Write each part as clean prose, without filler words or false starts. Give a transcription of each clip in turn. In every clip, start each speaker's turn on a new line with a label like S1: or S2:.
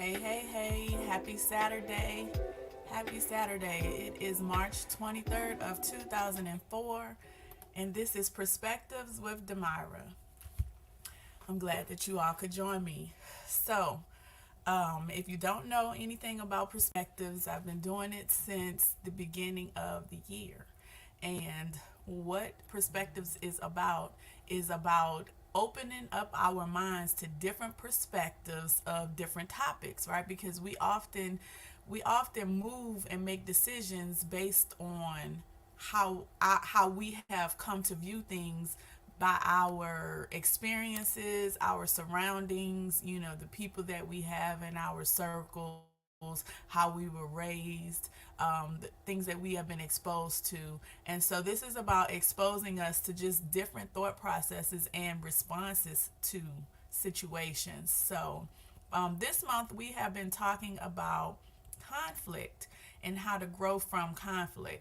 S1: Hey, happy Saturday. Happy Saturday. It is March 23rd of 2004, and this is Perspectives with Demira. I'm glad that you all could join me. If you don't know anything about perspectives, I've been doing it since the beginning of the year. And what perspectives is about opening up our minds to different perspectives of different topics, right? Because we often move and make decisions based on how we have come to view things by our experiences, our surroundings, the people that we have in our circles, how we were raised, the things that we have been exposed to. And so this is about exposing us to just different thought processes and responses to situations. This month we have been talking about conflict and how to grow from conflict.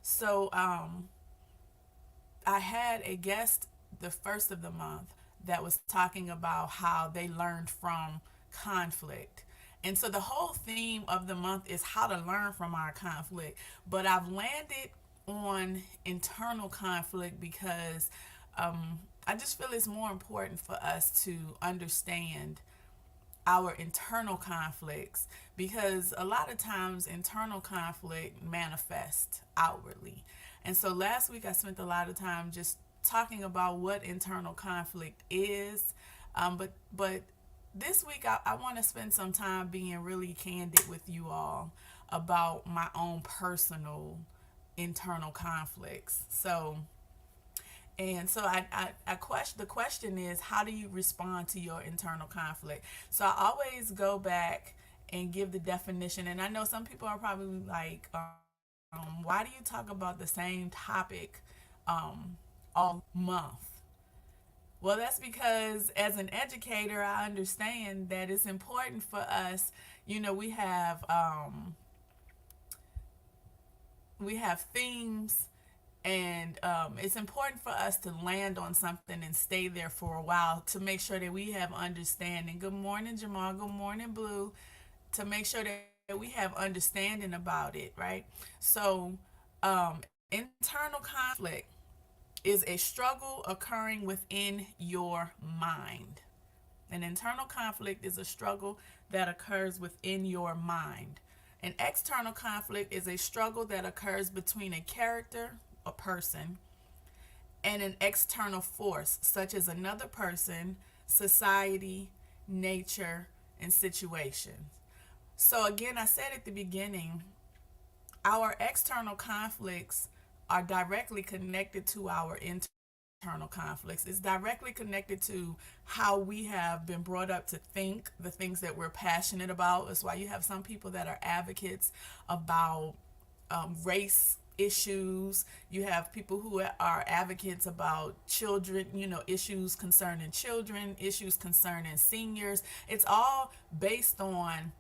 S1: So, I had a guest the first of the month that was talking about how they learned from conflict. And so the whole theme of the month is how to learn from our conflict. But I've landed on internal conflict because I just feel it's more important for us to understand our internal conflicts because a lot of times internal conflict manifests outwardly. And so last week I spent a lot of time just talking about what internal conflict is. But this week I want to spend some time being really candid with you all about my own personal internal conflicts. The question is, how do you respond to your internal conflict? So I always go back and give the definition. And I know some people are probably like, why do you talk about the same topic all month? Well, that's because as an educator, I understand that it's important for us. We have themes, and it's important for us to land on something and stay there for a while to make sure that we have understanding. Good morning, Jamal. Good morning, Blue. To make sure that we have understanding about it, right? Internal conflict is a struggle occurring within your mind. An internal conflict is a struggle that occurs within your mind. An external conflict is a struggle that occurs between a character, a person, and an external force, such as another person, society, nature, and situations. So, again, I said at the beginning, our external conflicts are directly connected to our internal conflicts. It's directly connected to how we have been brought up to think, the things that we're passionate about. That's why you have some people that are advocates about race issues. You have people who are advocates about children, issues concerning children, issues concerning seniors. It's all based on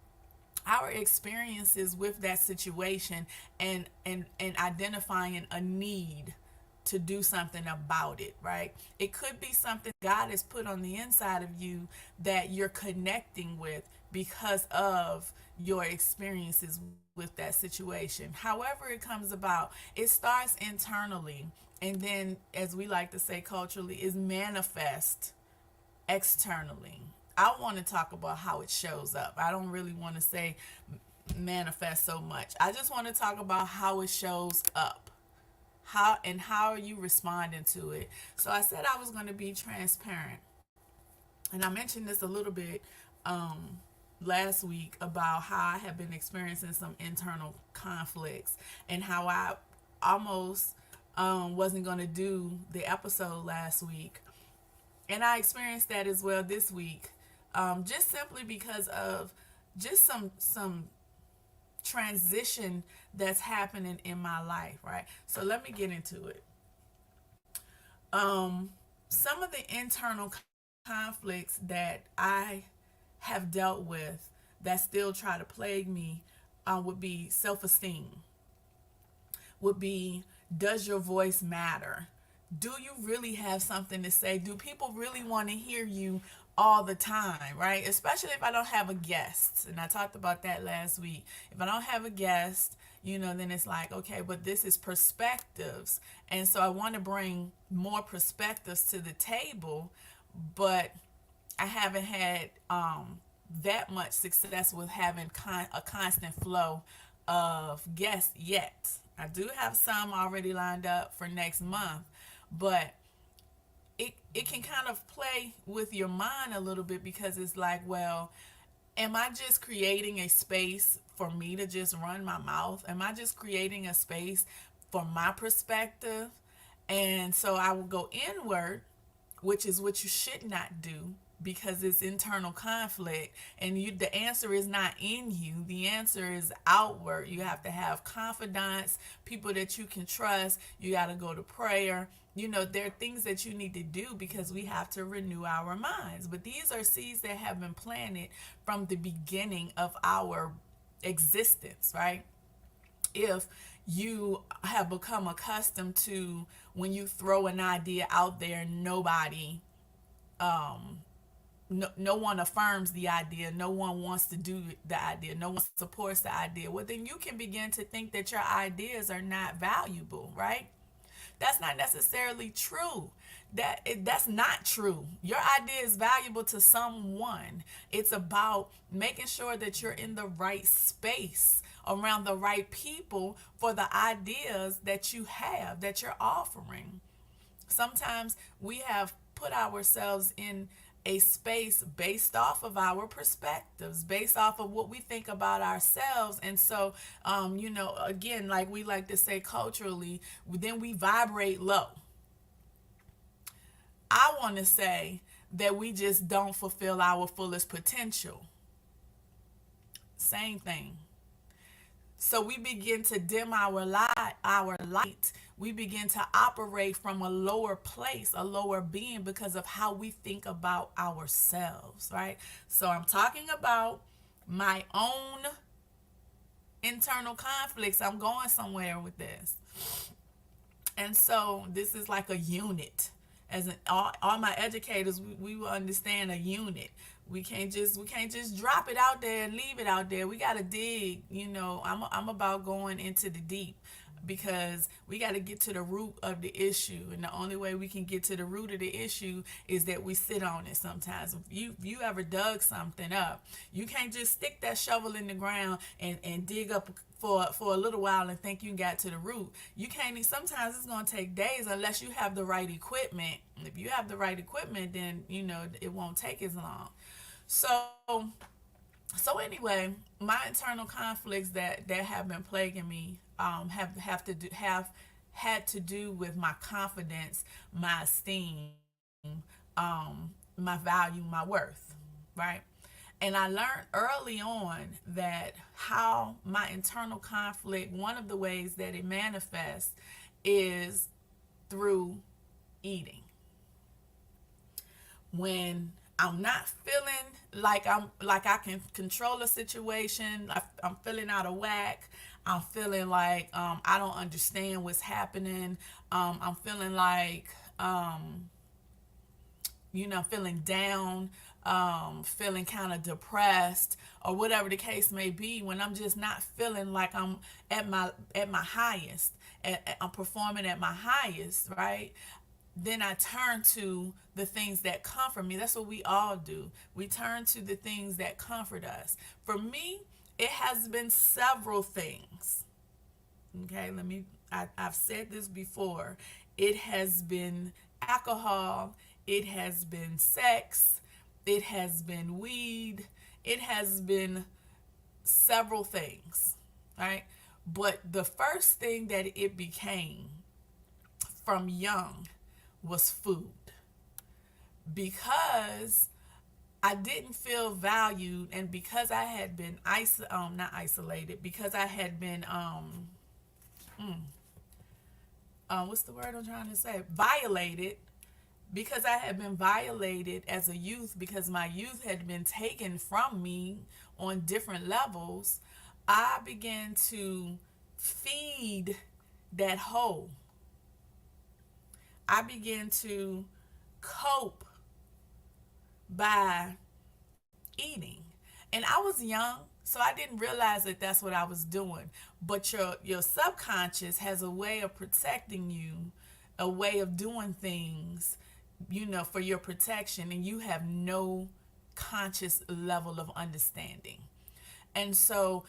S1: our experiences with that situation and identifying a need to do something about it, right? It could be something God has put on the inside of you that you're connecting with because of your experiences with that situation. However it comes about, it starts internally, and then, as we like to say culturally, is manifest externally. I want to talk about how it shows up. I don't really want to say manifest so much. I just want to talk about how it shows up. How are you responding to it? So I said I was going to be transparent. And I mentioned this a little bit last week about how I have been experiencing some internal conflicts and how I almost wasn't going to do the episode last week. And I experienced that as well this week, just simply because of just some transition that's happening in my life, right? So let me get into it. Some of the internal conflicts that I have dealt with that still try to plague me would be self-esteem, would be, does your voice matter? Do you really have something to say? Do people really want to hear you all the time, right? Especially if I don't have a guest. And I talked about that last week. If I don't have a guest, then it's like, okay, but this is perspectives. And so I want to bring more perspectives to the table, but I haven't had that much success with having a constant flow of guests yet. I do have some already lined up for next month, but it can kind of play with your mind a little bit because it's like, well, am I just creating a space for me to just run my mouth? Am I just creating a space for my perspective? And so I will go inward, which is what you should not do because it's internal conflict, and the answer is not in you, the answer is outward. You have to have confidants, people that you can trust. You got to go to prayer. There are things that you need to do because we have to renew our minds, but these are seeds that have been planted from the beginning of our existence, right? If you have become accustomed to when you throw an idea out there, nobody no one affirms the idea, no one wants to do the idea, no one supports the idea, well, then you can begin to think that your ideas are not valuable, right? That's not necessarily true. That's not true. Your idea is valuable to someone. It's about making sure that you're in the right space around the right people for the ideas that you have, that you're offering. Sometimes we have put ourselves in a space based off of our perspectives, based off of what we think about ourselves. And so, again, like we like to say culturally, then we vibrate low. I want to say that we just don't fulfill our fullest potential. Same thing. So we begin to dim our light. We begin to operate from a lower place, a lower being because of how we think about ourselves, right? So I'm talking about my own internal conflicts. I'm going somewhere with this. And so this is like a unit. All my educators, we will understand a unit. We can't just drop it out there and leave it out there. We got to dig. I'm about going into the deep because we got to get to the root of the issue, and the only way we can get to the root of the issue is that we sit on it. Sometimes if you ever dug something up, you can't just stick that shovel in the ground and dig up for a little while and think you got to the root. You can't. Sometimes it's going to take days unless you have the right equipment. If you have the right equipment, then it won't take as long. So anyway, my internal conflicts that have been plaguing me have had to do with my confidence, my esteem, my value, my worth, right? And I learned early on that how my internal conflict, one of the ways that it manifests is through eating. When I'm not feeling like I can control a situation, I'm feeling out of whack. I'm feeling like I don't understand what's happening. I'm feeling like feeling down, feeling kind of depressed, or whatever the case may be. When I'm just not feeling like I'm at my highest, I'm performing at my highest, right? Then I turn to the things that comfort me. That's what we all do. We turn to the things that comfort us. For me, it has been several things. Okay, I've said this before. It has been alcohol, it has been sex, it has been weed, it has been several things, right? But the first thing that it became from young was food, because I didn't feel valued, and because I had been not isolated, because I had been what's the word I'm trying to say? Violated. Because I had been violated as a youth, because my youth had been taken from me on different levels, I began to feed that hole. I began to cope by eating. And I was young, so I didn't realize that that's what I was doing. But your subconscious has a way of protecting you, a way of doing things, for your protection, and you have no conscious level of understanding. And so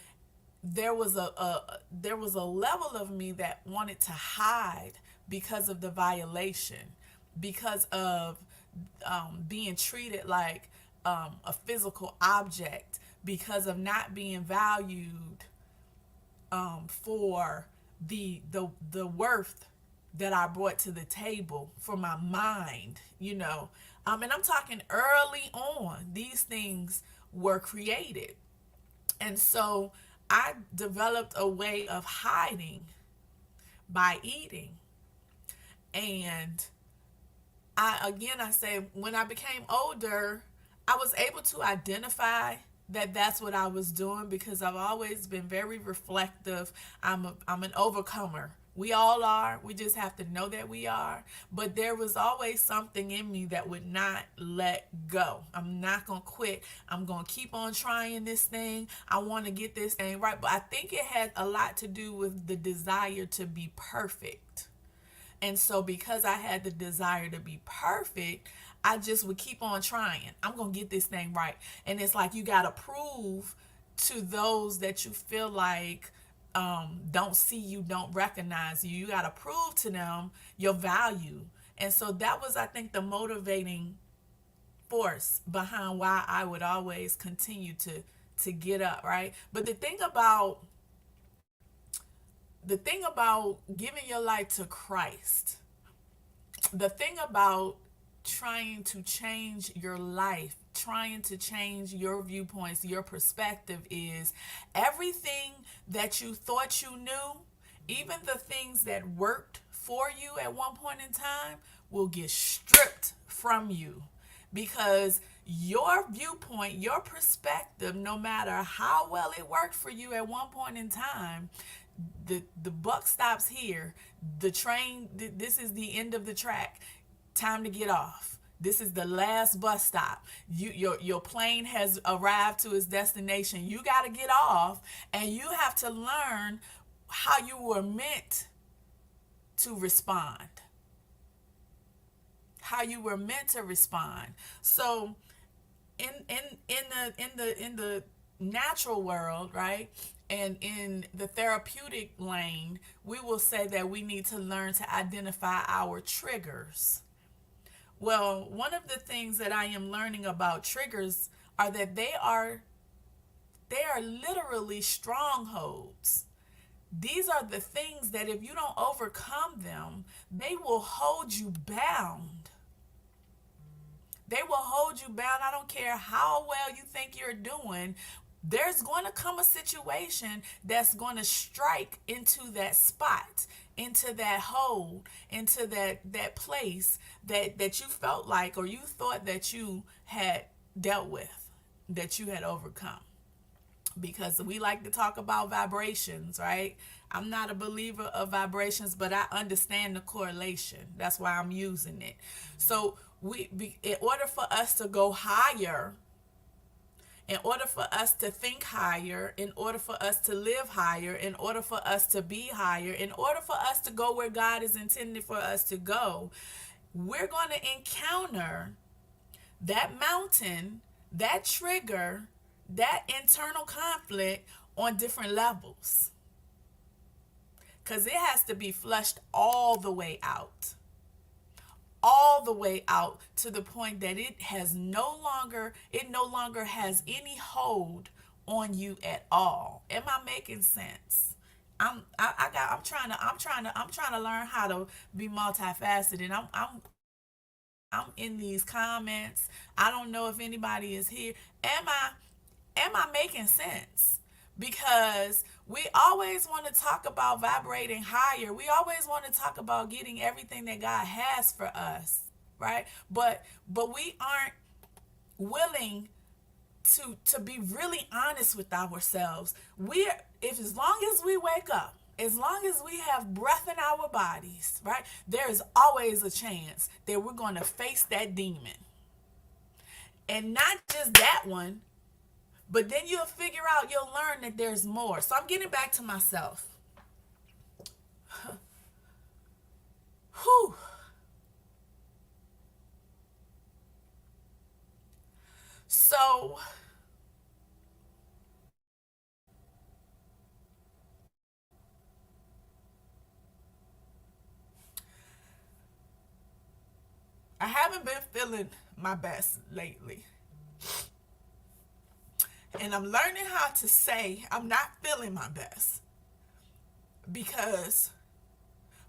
S1: there was a level of me that wanted to hide because of the violation, because of being treated like a physical object, because of not being valued for the worth that I brought to the table, for my mind. And I'm talking early on. These things were created, and so I developed a way of hiding by eating. And I say, when I became older, I was able to identify that that's what I was doing, because I've always been very reflective. I'm an overcomer. We all are. We just have to know that we are. But there was always something in me that would not let go. I'm not going to quit. I'm going to keep on trying this thing. I want to get this thing right. But I think it had a lot to do with the desire to be perfect. And so because I had the desire to be perfect, I just would keep on trying. I'm going to get this thing right. And it's like you got to prove to those that you feel like don't see you, don't recognize you. You got to prove to them your value. And so that was, I think, the motivating force behind why I would always continue to get up, right? But the thing about giving your life to Christ, the thing about trying to change your life, trying to change your viewpoints, your perspective, is everything that you thought you knew, even the things that worked for you at one point in time, will get stripped from you, because your viewpoint, your perspective, no matter how well it worked for you at one point in time, the buck stops here. The train, this is the end of the track. Time to get off. This is the last bus stop. Your plane has arrived to its destination. You got to get off, and you have to learn how you were meant to respond. How you were meant to respond. So in the natural world, right? And in the therapeutic lane, we will say that we need to learn to identify our triggers. Well, one of the things that I am learning about triggers are that they are literally strongholds. These are the things that if you don't overcome them, they will hold you bound. They will hold you bound. I don't care how well you think you're doing. There's going to come a situation that's going to strike into that spot, into that hole, into that place that you felt like, or you thought that you had dealt with, that you had overcome. Because we like to talk about vibrations, right? I'm not a believer of vibrations, but I understand the correlation. That's why I'm using it. So in order for us to go higher, in order for us to think higher, in order for us to live higher, in order for us to be higher, in order for us to go where God is intended for us to go, we're going to encounter that mountain, that trigger, that internal conflict on different levels. Because it has to be flushed all the way out. All the way out, to the point that it no longer has any hold on you at all. Am I making sense? I'm trying to learn how to be multifaceted. I'm in these comments. I don't know if anybody is here. Am I making sense? Because we always want to talk about vibrating higher. We always want to talk about getting everything that God has for us, right? But we aren't willing to be really honest with ourselves. As long as we wake up, as long as we have breath in our bodies, right? There is always a chance that we're going to face that demon. And not just that one, but then you'll figure out, you'll learn that there's more. So I'm getting back to myself. Whew. So I haven't been feeling my best lately. And I'm learning how to say I'm not feeling my best. Because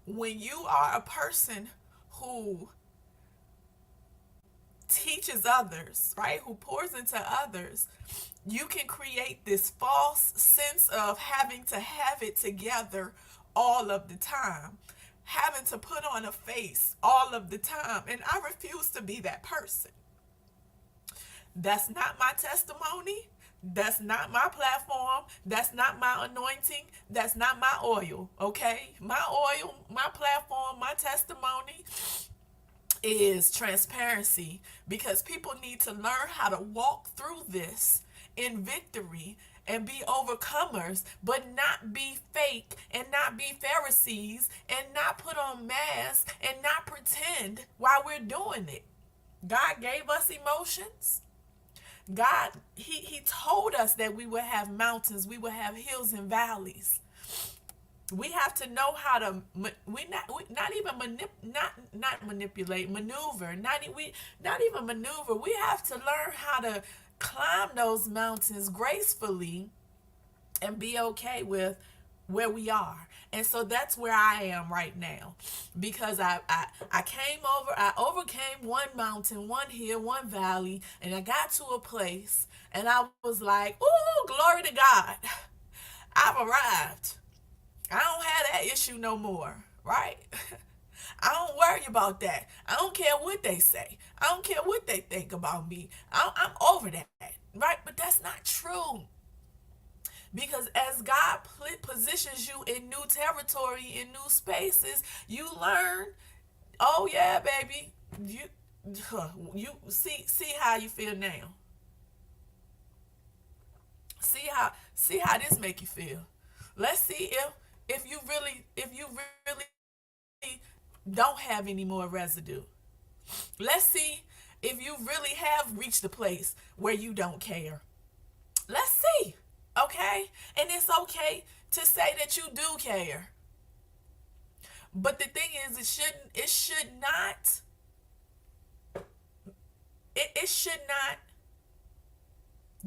S1: when you are a person who teaches others, right, who pours into others, you can create this false sense of having to have it together all of the time, having to put on a face all of the time. And I refuse to be that person. That's not my testimony. That's not my platform. That's not my anointing. That's not my oil. Okay? My oil, my platform, my testimony is transparency, because people need to learn how to walk through this in victory and be overcomers, but not be fake and not be Pharisees and not put on masks and not pretend while we're doing it. God gave us emotions. God, he told us that we would have mountains, we would have hills and valleys. We have to know how to we not even not manipulate, maneuver, not even maneuver. We have to learn how to climb those mountains gracefully and be okay with where we are. And so that's where I am right now, because I came over, I overcame one mountain, one hill, one valley, and I got to a place and I was like, "Ooh, glory to God. I've arrived. I don't have that issue no more," right? I don't worry about that. I don't care what they say. I don't care what they think about me. I'm over that, right? But that's not true. Because as God positions you in new territory, in new spaces, you learn, oh yeah, baby, you see how you feel now. See how this make you feel. Let's see if you really don't have any more residue. Let's see if you really have reached a place where you don't care. Let's see. Okay? And it's okay to say that you do care. But the thing is, it should not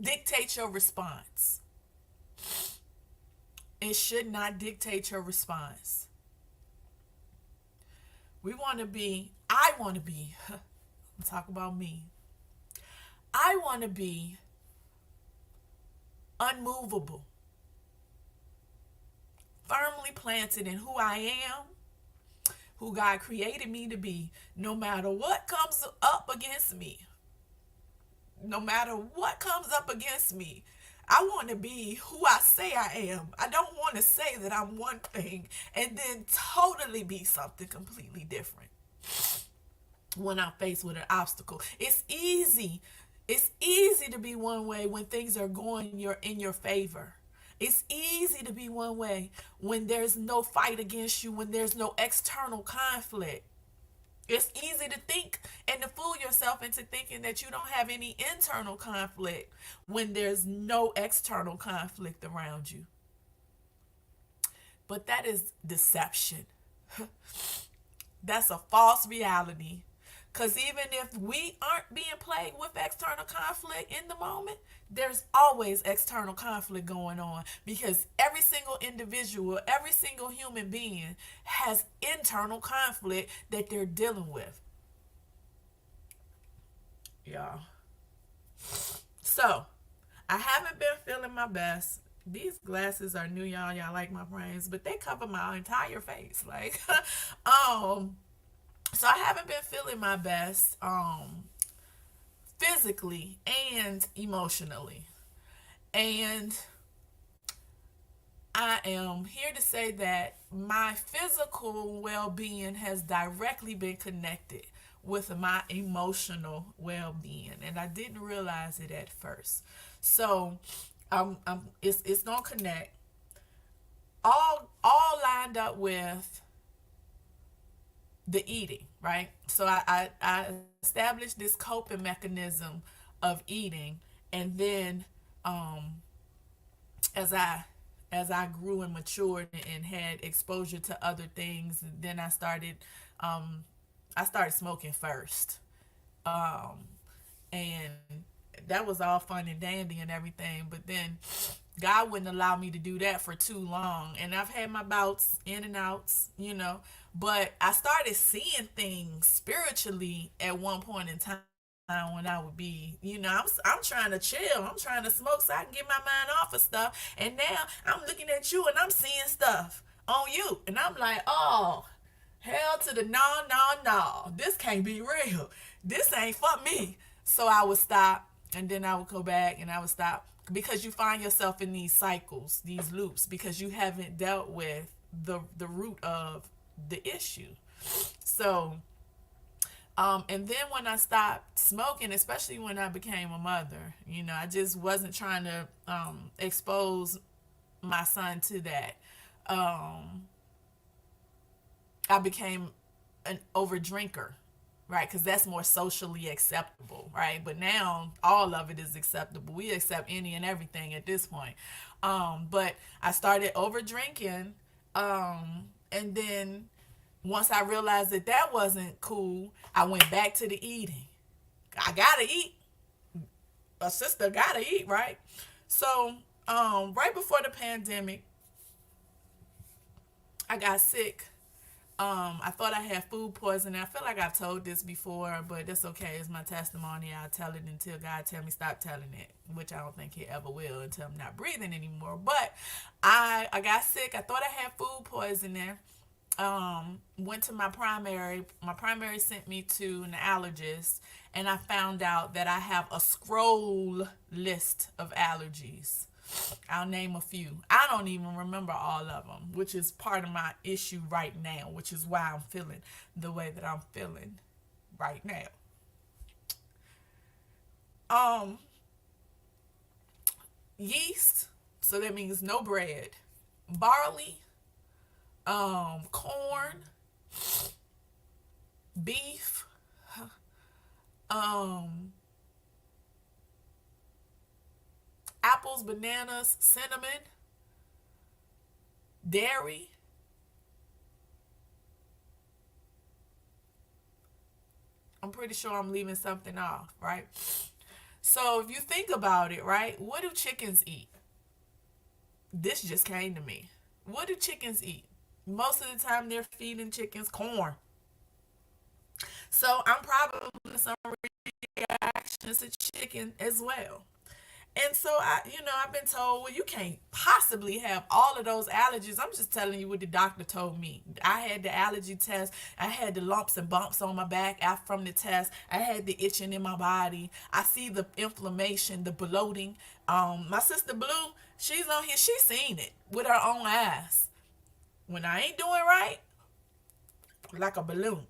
S1: dictate your response. It should not dictate your response. I want to be, talk about me. I want to be unmovable, firmly planted in who I am, who God created me to be, no matter what comes up against me. No matter what comes up against me, I want to be who I say I am. I don't want to say that I'm one thing and then totally be something completely different when I'm faced with an obstacle. It's easy. It's easy to be one way when things are going in your favor. It's easy to be one way when there's no fight against you, when there's no external conflict. It's easy to think and to fool yourself into thinking that you don't have any internal conflict when there's no external conflict around you. But that is deception. That's a false reality. Because even if we aren't being plagued with external conflict in the moment, there's always external conflict going on, because every single individual, every single human being has internal conflict that they're dealing with. Yeah. So, I haven't been feeling my best. These glasses are new, y'all. Y'all like my frames, but they cover my entire face. Like, um, so I haven't been feeling my best, physically and emotionally. And I am here to say that my physical well being has directly been connected with my emotional well-being, and I didn't realize it at first. So it's gonna connect all lined up with the eating, right? So I established this coping mechanism of eating, and then as I grew and matured and had exposure to other things, then I started smoking first. And that was all fun and dandy and everything, but then God wouldn't allow me to do that for too long, and I've had my bouts in and outs. But I started seeing things spiritually at one point in time when I would be, I'm trying to chill, I'm trying to smoke so I can get my mind off of stuff, and now I'm looking at you and I'm seeing stuff on you, and I'm like, oh, hell to the no, no, no. This can't be real. This ain't for me. So I would stop, and then I would go back and I would stop, because you find yourself in these cycles, these loops, because you haven't dealt with the root of the issue. So and then when I stopped smoking, especially when I became a mother, I just wasn't trying to expose my son to that. Um, I became an over drinker, right? Because that's more socially acceptable, right? But now all of it is acceptable. We accept any and everything at this point. But I started over drinking, and then once I realized that that wasn't cool, I went back to the eating. I gotta eat. A sister gotta eat, right? So, right before the pandemic, I got sick. I thought I had food poisoning. I feel like I've told this before, but that's okay. It's my testimony. I'll tell it until God tell me stop telling it, which I don't think He ever will until I'm not breathing anymore. But I got sick. I thought I had food poisoning. Went to my primary sent me to an allergist, and I found out that I have a scroll list of allergies. I'll name a few. I don't even remember all of them, which is part of my issue right now, which is why I'm feeling the way that I'm feeling right now. um Yeast, so that means no bread. Barley, corn, beef, um, apples, bananas, cinnamon, dairy. I'm pretty sure I'm leaving something off, right? So if you think about it, right, what do chickens eat? This just came to me. What do chickens eat? Most of the time they're feeding chickens corn. So I'm probably some reactions to chicken as well. And so I've been told, well, you can't possibly have all of those allergies. I'm just telling you what the doctor told me. I had the allergy test. I had the lumps and bumps on my back after from the test. I had the itching in my body. I see the inflammation, the bloating. My sister Blue, she's on here. She's seen it with her own eyes. When I ain't doing right, like a balloon.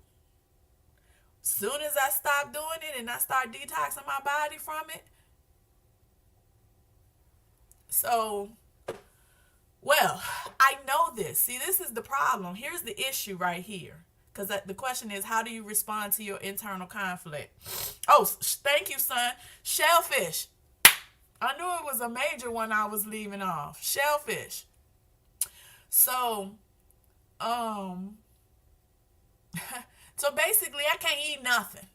S1: Soon as I stop doing it and I start detoxing my body from it, so well, I know this. See, this is the problem. Here's the issue right here. Because the question is, how do you respond to your internal conflict? Oh, thank you, son. Shellfish. I knew it was a major one I was leaving off. Shellfish. So, um, so basically, I can't eat nothing,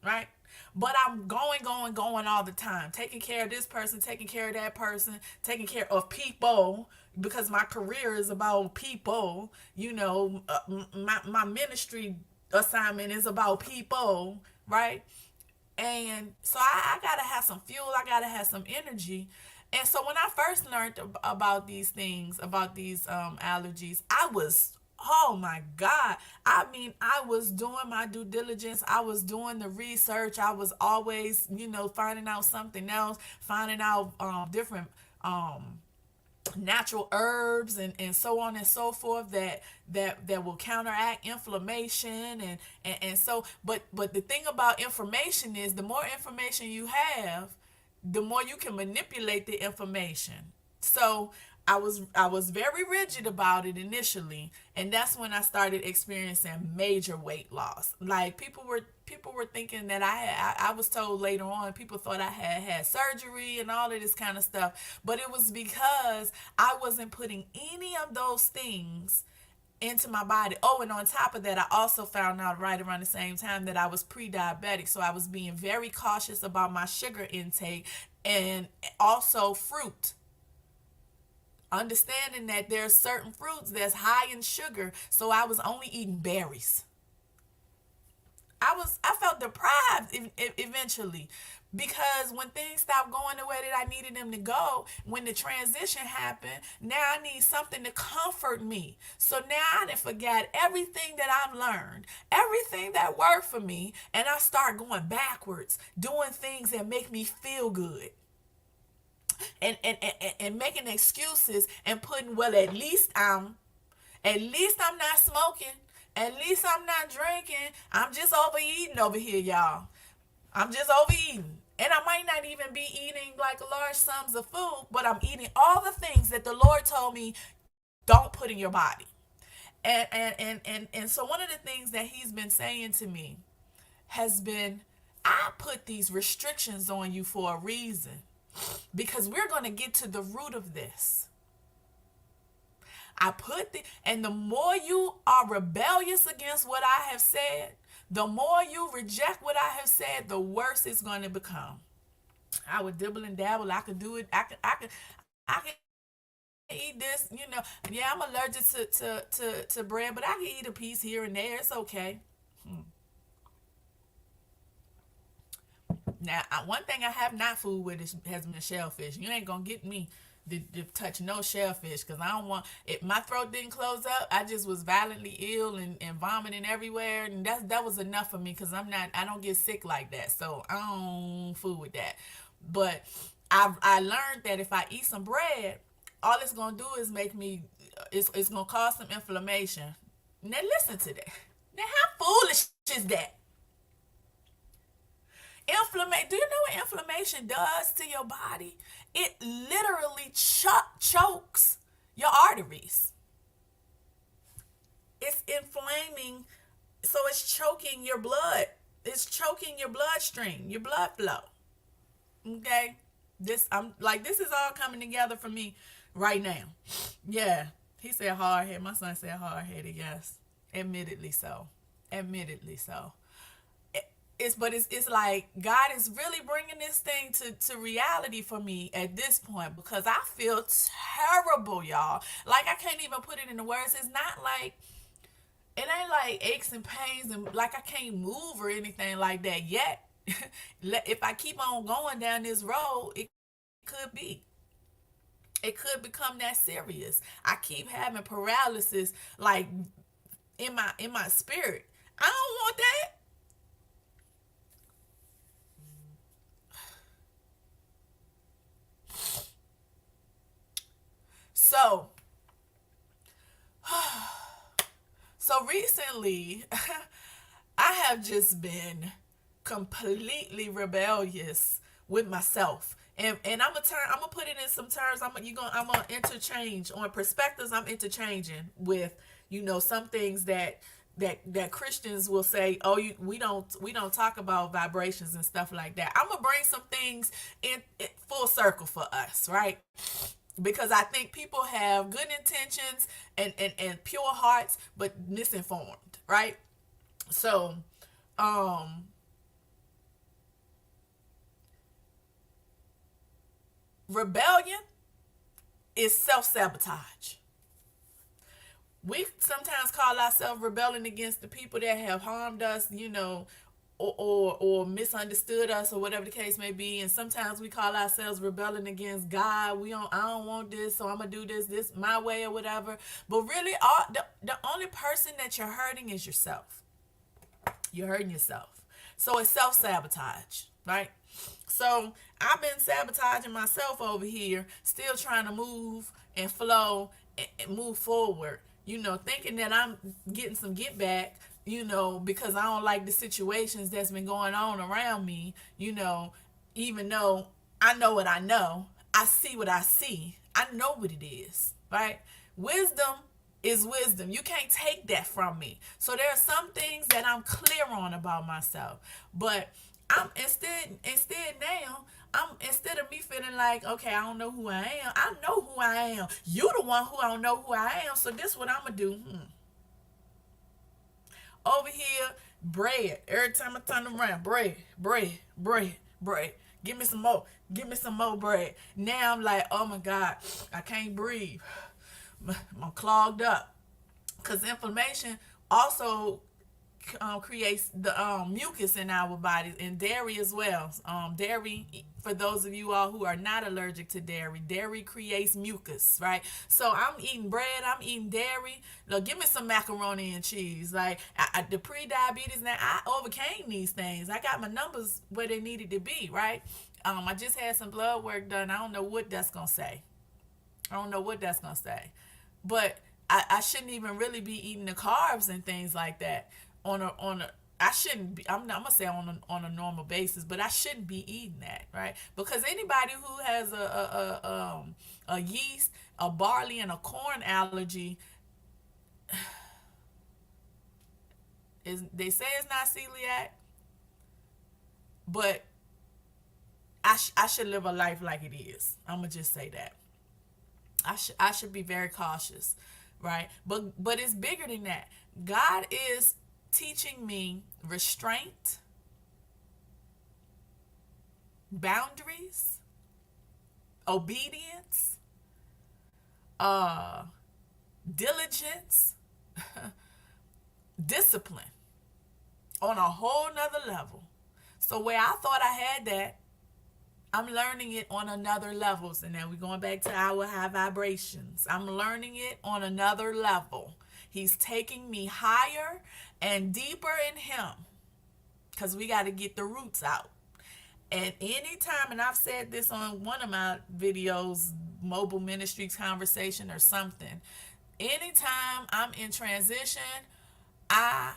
S1: right? But I'm going all the time, taking care of this person, taking care of that person, taking care of people, because my career is about people. My ministry assignment is about people, right? And so I gotta have some fuel. I gotta have some energy. And so when I first learned about these things, about these allergies, I was, oh my God. I mean, I was doing my due diligence. I was doing the research. I was always, finding out something else, finding out different natural herbs and so on and so forth that will counteract inflammation and so but the thing about information is the more information you have, the more you can manipulate the information. So I was very rigid about it initially, and that's when I started experiencing major weight loss. Like people were thinking that I was told later on, people thought I had surgery and all of this kind of stuff, but it was because I wasn't putting any of those things into my body. Oh, and on top of that, I also found out right around the same time that I was pre-diabetic. So I was being very cautious about my sugar intake and also fruit. Understanding that there's certain fruits that's high in sugar, so I was only eating berries. I felt deprived eventually, because when things stopped going the way that I needed them to go, when the transition happened, now I need something to comfort me. So now I done forgot everything that I've learned, everything that worked for me, and I start going backwards, doing things that make me feel good. And making excuses and putting, well, at least I'm not smoking. At least I'm not drinking. I'm just overeating over here, y'all. I'm just overeating. And I might not even be eating like large sums of food, but I'm eating all the things that the Lord told me don't put in your body. And so one of the things that he's been saying to me has been, I put these restrictions on you for a reason, because we're going to get to the root of this. And the more you are rebellious against what I have said, the more you reject what I have said, the worse it's going to become. I would dibble and dabble. I could do it. I could eat this. Yeah, I'm allergic to bread, but I can eat a piece here and there. It's okay. Now, one thing I have not fooled with has been shellfish. You ain't gonna get me to touch no shellfish, because I don't want it. My throat didn't close up. I just was violently ill and vomiting everywhere, and that was enough for me, because I don't get sick like that, so I don't fool with that. But I learned that if I eat some bread, all it's gonna do is make me, it's gonna cause some inflammation. Now listen to that. Now how foolish is that? Inflammation. Do you know what inflammation does to your body? It literally chokes your arteries. It's inflaming, so it's choking your blood. It's choking your bloodstream, your blood flow. Okay, this is all coming together for me right now. Yeah, he said hard head. My son said hard headed. Yes, admittedly so. Admittedly so. It's like God is really bringing this thing to reality for me at this point, because I feel terrible, y'all. Like, I can't even put it into words. It's not like, it ain't like aches and pains and like I can't move or anything like that yet. If I keep on going down this road, it could be. It could become that serious. I keep having paralysis, like, in my spirit. I don't want that. So So recently, I have just been completely rebellious with myself. And I'm gonna put it in some terms. I'm gonna interchange on perspectives. I'm interchanging with, some things that Christians will say, oh, we don't talk about vibrations and stuff like that. I'm gonna bring some things in full circle for us, right? Because I think people have good intentions and pure hearts, but misinformed, right? So, um, rebellion is self sabotage. We sometimes call ourselves rebelling against the people that have harmed us, or misunderstood us, or whatever the case may be. And sometimes we call ourselves rebelling against God. I don't want this, so I'm gonna do this my way, or whatever. But really, the only person that you're hurting is yourself. You're hurting yourself. So it's self sabotage, right? So I've been sabotaging myself over here, still trying to move and flow and move forward, thinking that I'm getting some get back, because I don't like the situations that's been going on around me, even though I know what I know, I see what I see, I know what it is, right? Wisdom is wisdom. You can't take that from me. So there are some things that I'm clear on about myself. But I'm instead now, I'm instead of me feeling like, okay, I don't know who I am, I know who I am. You the one who don't know who I am. So this what I'm gonna do. Over here, bread. Every time I turn around, bread, bread, bread, bread. Give me some more. Give me some more bread. Now I'm like, oh my God, I can't breathe. I'm clogged up. Because inflammation also creates the mucus in our bodies, and dairy as well. Dairy, for those of you all who are not allergic to dairy, dairy creates mucus, right? So I'm eating bread, I'm eating dairy. Look, give me some macaroni and cheese. Like the pre-diabetes, now I overcame these things. I got my numbers where they needed to be, right? I just had some blood work done. I don't know what that's gonna say. I don't know what that's gonna say, but I shouldn't even really be eating the carbs and things like that on a I shouldn't be. I'm gonna say on a normal basis, but I shouldn't be eating that, right? Because anybody who has a yeast, a barley, and a corn allergy is, they say it's not celiac, but I should live a life like it is. I'm gonna just say that. I should be very cautious, right? But it's bigger than that. God is teaching me restraint, boundaries, obedience, uh diligence, discipline on a whole nother level. So where I thought I had that, I'm learning it on another levels. And now we're going back to our high vibrations. I'm learning it on another level. He's taking me higher and deeper in him, because we got to get the roots out. And anytime, and I've said this on one of my videos, mobile ministries conversation or something, anytime I'm in transition, I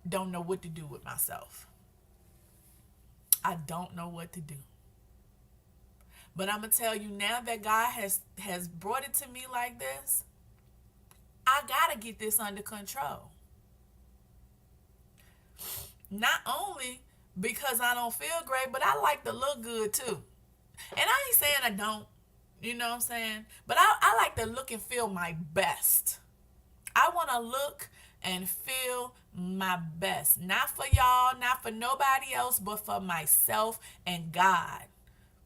S1: don't know what to do with myself. I don't know what to do. But I'm gonna tell you, now that God has brought it to me like this, I gotta get this under control. Not only because I don't feel great, but I like to look good too. And I ain't saying I don't, you know what I'm saying? But I like to look and feel my best. I want to look and feel my best. Not for y'all, not for nobody else, but for myself and God.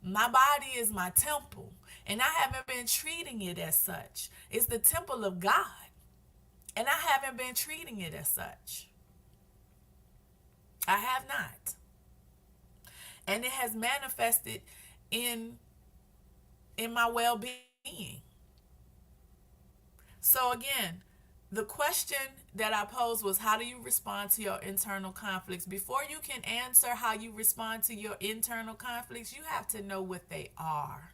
S1: My body is my temple, and I haven't been treating it as such. It's the temple of God, and I haven't been treating it as such. I have not. And it has manifested in my well-being. So again, the question that I posed was, how do you respond to your internal conflicts? Before you can answer how you respond to your internal conflicts, you have to know what they are.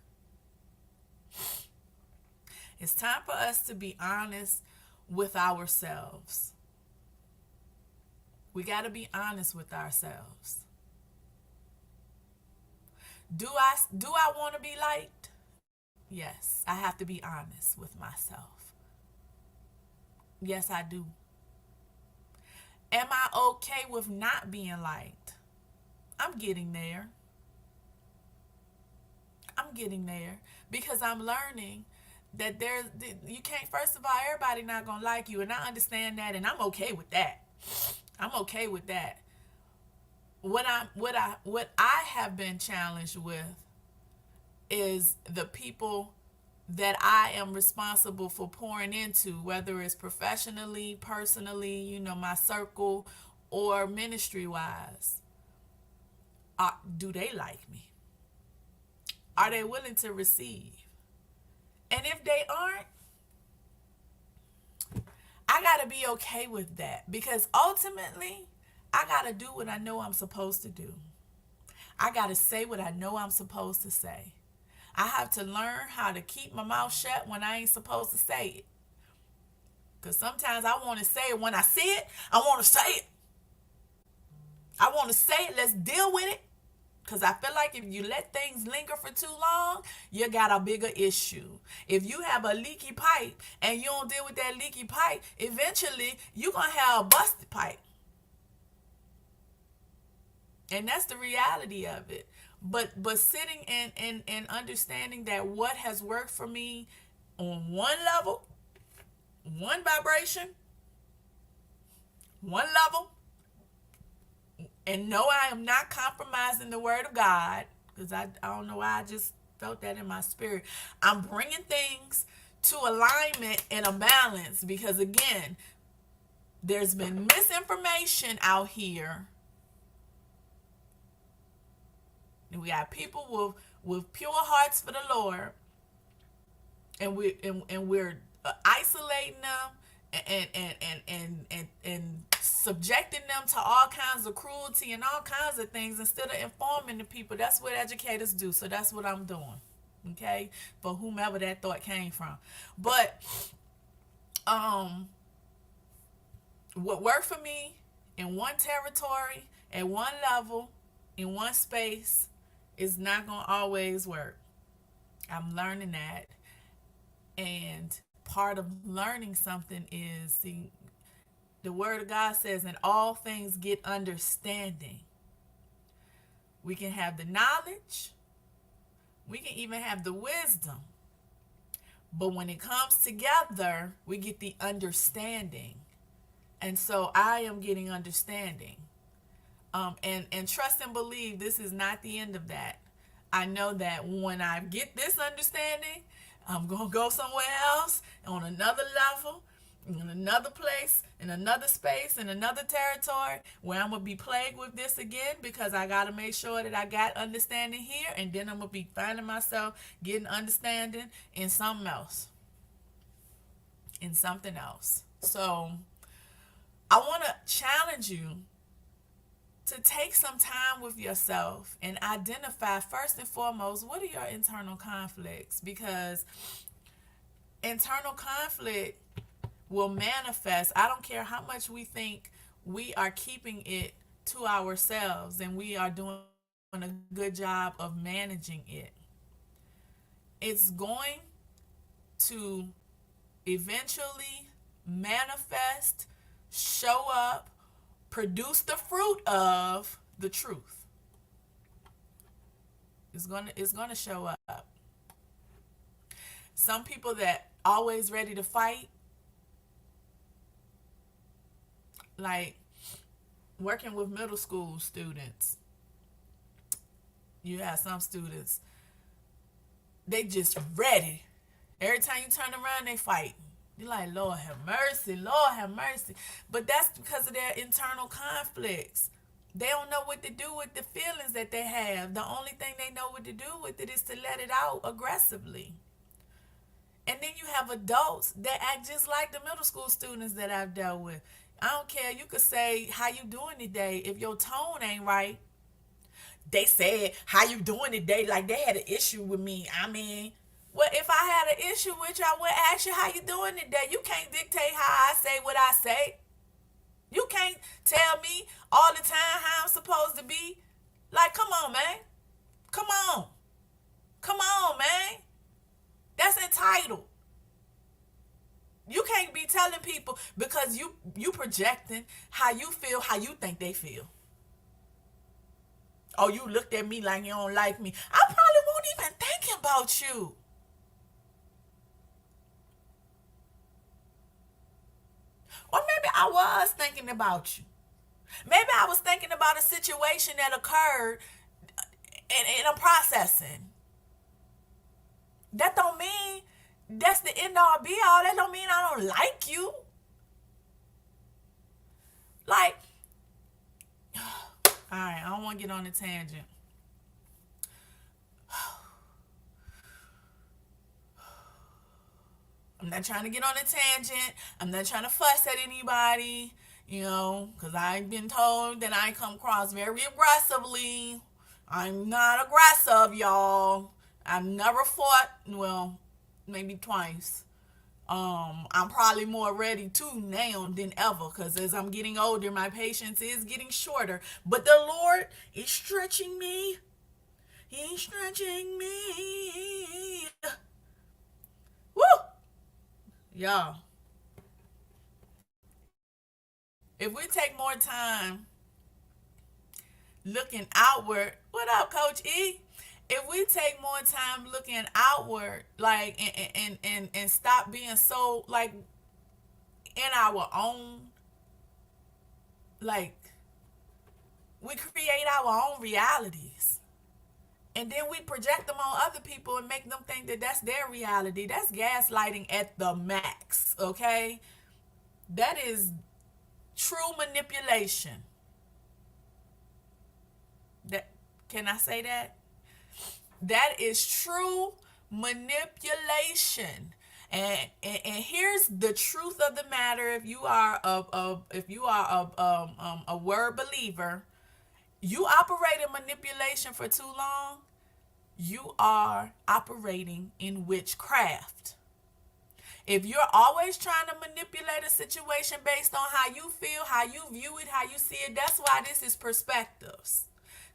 S1: It's time for us to be honest with ourselves. We got to be honest with ourselves. Do I want to be liked? Yes, I have to be honest with myself. Yes, I do. Am I okay with not being liked? I'm getting there. I'm getting there because I'm learning that you can't, first of all, everybody not going to like you, and I understand that, and I'm okay with that. I'm okay with that. What I have been challenged with is the people that I am responsible for pouring into, whether it's professionally, personally, my circle, or ministry wise. Do they like me? Are they willing to receive? And if they aren't, I got to be okay with that, because ultimately I got to do what I know I'm supposed to do. I got to say what I know I'm supposed to say. I have to learn how to keep my mouth shut when I ain't supposed to say it. Because sometimes I want to say it. When I see it, I want to say it. I want to say it. Let's deal with it. Because I feel like if you let things linger for too long, you got a bigger issue. If you have a leaky pipe and you don't deal with that leaky pipe, eventually you're going to have a busted pipe. And that's the reality of it. But sitting and understanding that what has worked for me on one level, one vibration, one level, and no, I am not compromising the word of God, because I don't know why I just felt that in my spirit. I'm bringing things to alignment and a balance, because again, there's been misinformation out here. And we got people with pure hearts for the Lord, and we're isolating them and subjecting them to all kinds of cruelty and all kinds of things instead of informing the people. That's what educators do. So that's what I'm doing. Okay, for whomever that thought came from. But what worked for me in one territory, at one level, in one space, is not gonna always work. I'm learning that. And part of learning something is the word of God says, in all things get understanding. We can have the knowledge, we can even have the wisdom, but when it comes together, we get the understanding. And so I am getting understanding. And trust and believe this is not the end of that. I know that when I get this understanding, I'm going to go somewhere else on another level, in another place, in another space, in another territory, where I'm going to be plagued with this again, because I got to make sure that I got understanding here, and then I'm going to be finding myself getting understanding in something else, in something else. So I want to challenge you to take some time with yourself and identify, first and foremost, what are your internal conflicts? Because internal conflict will manifest. I don't care how much we think we are keeping it to ourselves and we are doing a good job of managing it. It's going to eventually manifest, show up, produce the fruit of the truth. It's gonna show up. Some people that always ready to fight, like working with middle school students, you have some students, they just ready. Every time you turn around, they fight. You're like, Lord have mercy, Lord have mercy. But that's because of their internal conflicts. They don't know what to do with the feelings that they have. The only thing they know what to do with it is to let it out aggressively. And then you have adults that act just like the middle school students that I've dealt with. I don't care. You could say, how you doing today? If your tone ain't right, they said, how you doing today? Like they had an issue with me. I mean, well, if I had an issue with you, I would ask you how you doing today. You can't dictate how I say what I say. You can't tell me all the time how I'm supposed to be. Like, come on, man. Come on. Come on, man. That's entitled. You can't be telling people because you projecting how you feel, how you think they feel. Oh, you looked at me like you don't like me. I probably won't even think about you. Or maybe I was thinking about you. Maybe I was thinking about a situation that occurred and I'm processing. That don't mean that's the end all be all. That don't mean I don't like you. Like, all right, I don't want to get on a tangent. I'm not trying to get on a tangent. I'm not trying to fuss at anybody, because I've been told that I come across very aggressively. I'm not aggressive, y'all. I've never fought, well, maybe twice. I'm probably more ready to now than ever because as I'm getting older, my patience is getting shorter. But the Lord is stretching me. He's stretching me. Woo! Y'all, if we take more time looking outward, what up, Coach E? If we take more time looking outward, like and stop being so like in our own, like we create our own realities, and then we project them on other people and make them think that that's their reality. That's gaslighting at the max. Okay, that is true manipulation. That, can I say that? That is true manipulation. And here's the truth of the matter. If you are a word believer, you operate in manipulation for too long, you are operating in witchcraft. If you're always trying to manipulate a situation based on how you feel, how you view it, how you see it, that's why this is perspectives.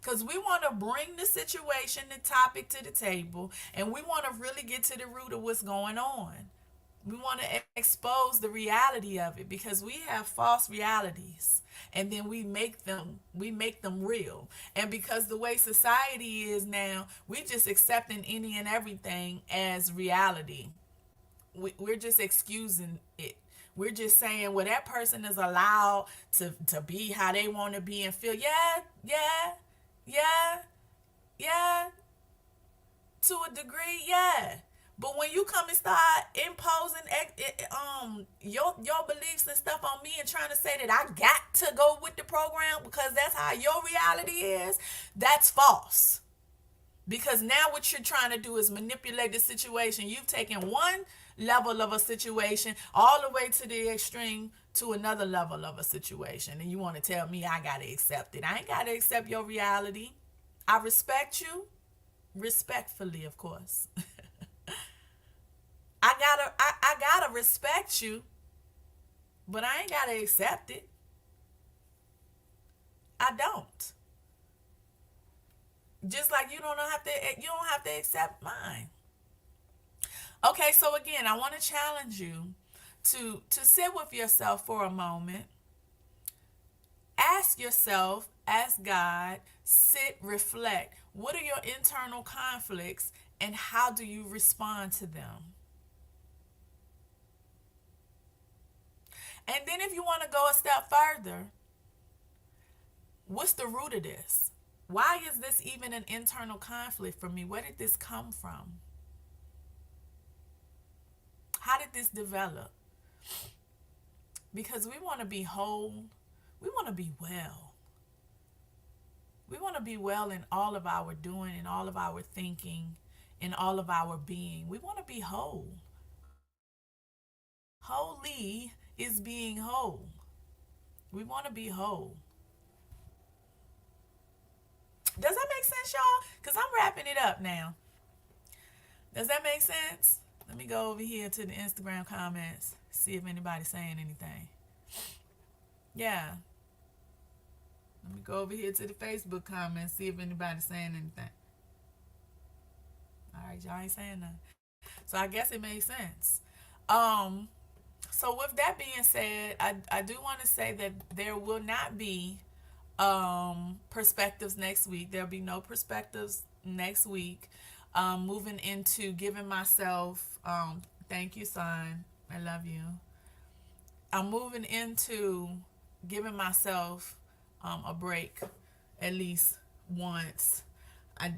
S1: Because we want to bring the situation, the topic to the table, and we want to really get to the root of what's going on. We want to expose the reality of it because we have false realities and then we make them real. And because the way society is now, we just accepting any and everything as reality. We're just excusing it. We're just saying, well, that person is allowed to be how they want to be and feel. Yeah, yeah, yeah, yeah, to a degree, yeah. But when you come and start imposing your beliefs and stuff on me and trying to say that I got to go with the program because that's how your reality is, that's false. Because now what you're trying to do is manipulate the situation. You've taken one level of a situation all the way to the extreme to another level of a situation. And you want to tell me I got to accept it. I ain't got to accept your reality. I respect you, respectfully, of course. I gotta respect you, but I ain't gotta accept it. I don't. Just like you don't have to accept mine. Okay, so again, I want to challenge you to sit with yourself for a moment. Ask yourself, ask God, sit, reflect. What are your internal conflicts and how do you respond to them? And then if you want to go a step further, what's the root of this? Why is this even an internal conflict for me? Where did this come from? How did this develop? Because we want to be whole. We want to be well. We want to be well in all of our doing, in all of our thinking, in all of our being. We want to be whole. Holy is being whole. We want to be whole. Does that make sense, y'all? Because I'm wrapping it up now. Does that make sense? Let me go over here to the Instagram comments, see if anybody's saying anything. Yeah. Let me go over here to the Facebook comments, see if anybody's saying anything. All right, y'all ain't saying nothing. So I guess it makes sense. Um, so with that being said, I do want to say that there will not be perspectives next week. There'll be no perspectives next week. Moving into giving myself, thank you, son. I love you. I'm moving into giving myself a break at least once. I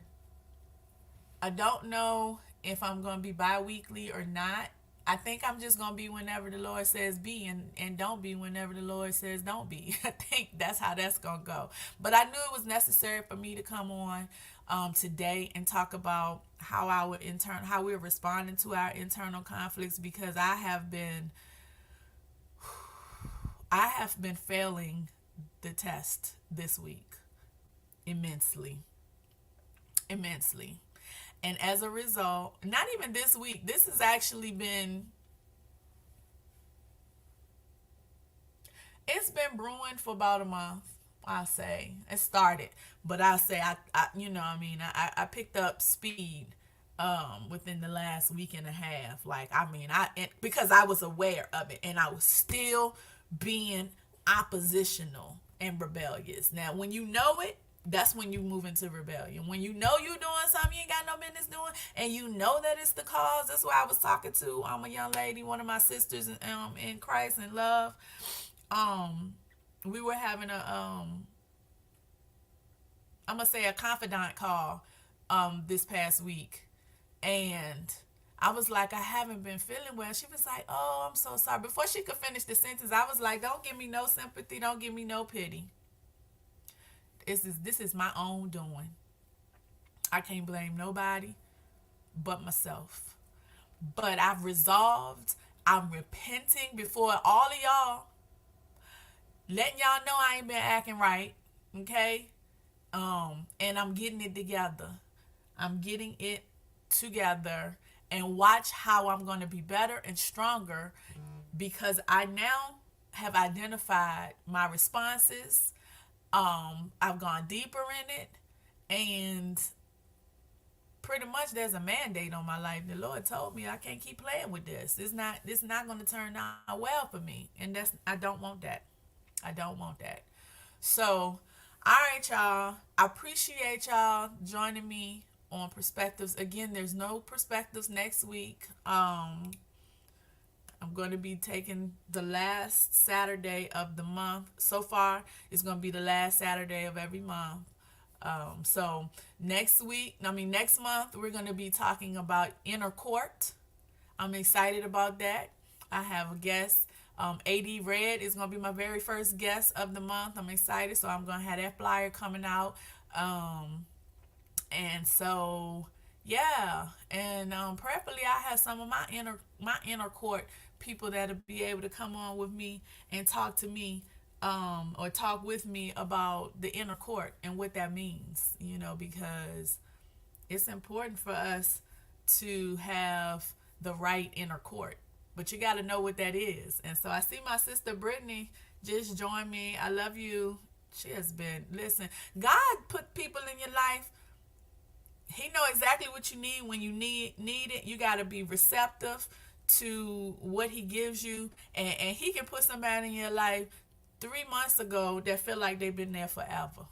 S1: I don't know if I'm going to be bi-weekly or not. I think I'm just going to be whenever the Lord says be, and don't be whenever the Lord says don't be. I think that's how that's going to go. But I knew it was necessary for me to come on today and talk about how we're responding to our internal conflicts, because I have been failing the test this week immensely, immensely. And as a result, not even this week, this has actually been, it's been brewing for about a month. I say it started, but I say you know, I mean, I picked up speed within the last week and a half. Like, I mean, because I was aware of it, and I was still being oppositional and rebellious. Now, when you know it, that's when you move into rebellion. When you know you're doing something you ain't got no business doing, and you know that it's the cause. That's why I was talking to a young lady, one of my sisters in Christ and love. Um, we were having a I'm gonna say a confidant call this past week, and I was like, I haven't been feeling well. She was like, oh, I'm so sorry. Before she could finish the sentence, I was like, don't give me no sympathy, don't give me no pity. This is my own doing. I can't blame nobody but myself. But I've resolved, I'm repenting before all of y'all, letting y'all know I ain't been acting right. Okay? And I'm getting it together. I'm getting it together, and watch how I'm going to be better and stronger, because I now have identified my responses. I've gone deeper in it, and pretty much there's a mandate on my life. The Lord told me I can't keep playing with this. This not going to turn out well for me, and I don't want that. I don't want that. So, all right, y'all. I appreciate y'all joining me on Perspectives. Again, there's no Perspectives next week. I'm going to be taking the last Saturday of the month. So far, it's going to be the last Saturday of every month. So next month, we're going to be talking about inner court. I'm excited about that. I have a guest. AD Red is going to be my very first guest of the month. I'm excited. So I'm going to have that flyer coming out. And so, yeah. And prayerfully, I have some of my inner court people that'll be able to come on with me and talk to me, or talk with me about the inner court and what that means, because it's important for us to have the right inner court. But you got to know what that is. And so I see my sister Brittany just joined me. I love you. She has been, listen, God put people in your life. He know exactly what you need when you need it. You got to be receptive to what he gives you. And he can put somebody in your life 3 months ago that feel like they've been there forever.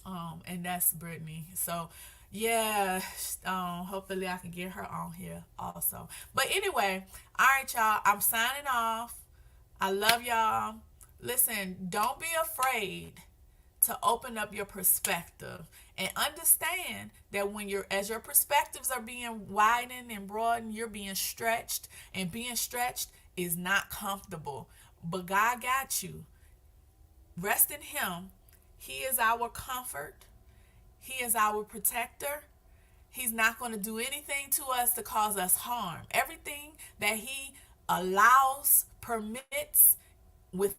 S1: And that's Brittany. So yeah, hopefully I can get her on here also. But anyway, all right, y'all. I'm signing off. I love y'all. Listen, don't be afraid to open up your perspective, and understand that as your perspectives are being widened and broadened, you're being stretched, and being stretched is not comfortable. But God got you. Rest in him. He is our comfort. He is our protector. He's not going to do anything to us to cause us harm. Everything that he allows, permits, within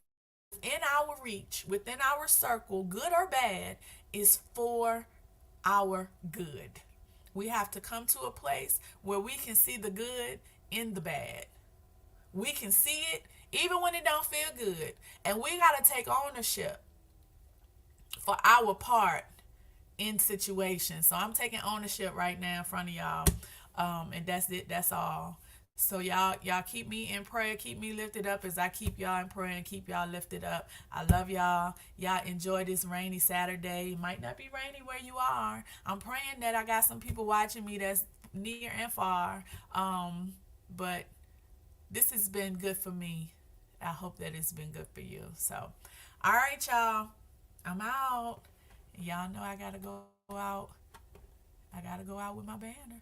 S1: our reach, within our circle, good or bad, is for our good. We have to come to a place where we can see the good in the bad. We can see it even when it don't feel good. And we got to take ownership for our part in situations. So I'm taking ownership right now in front of y'all. And that's it. That's all. So y'all keep me in prayer, keep me lifted up as I keep y'all in prayer and keep y'all lifted up. I love y'all. Y'all enjoy this rainy Saturday. It might not be rainy where you are. I'm praying that I got some people watching me that's near and far. But this has been good for me. I hope that it's been good for you. So, all right, y'all. I'm out. Y'all know I gotta go out. I gotta go out with my banner.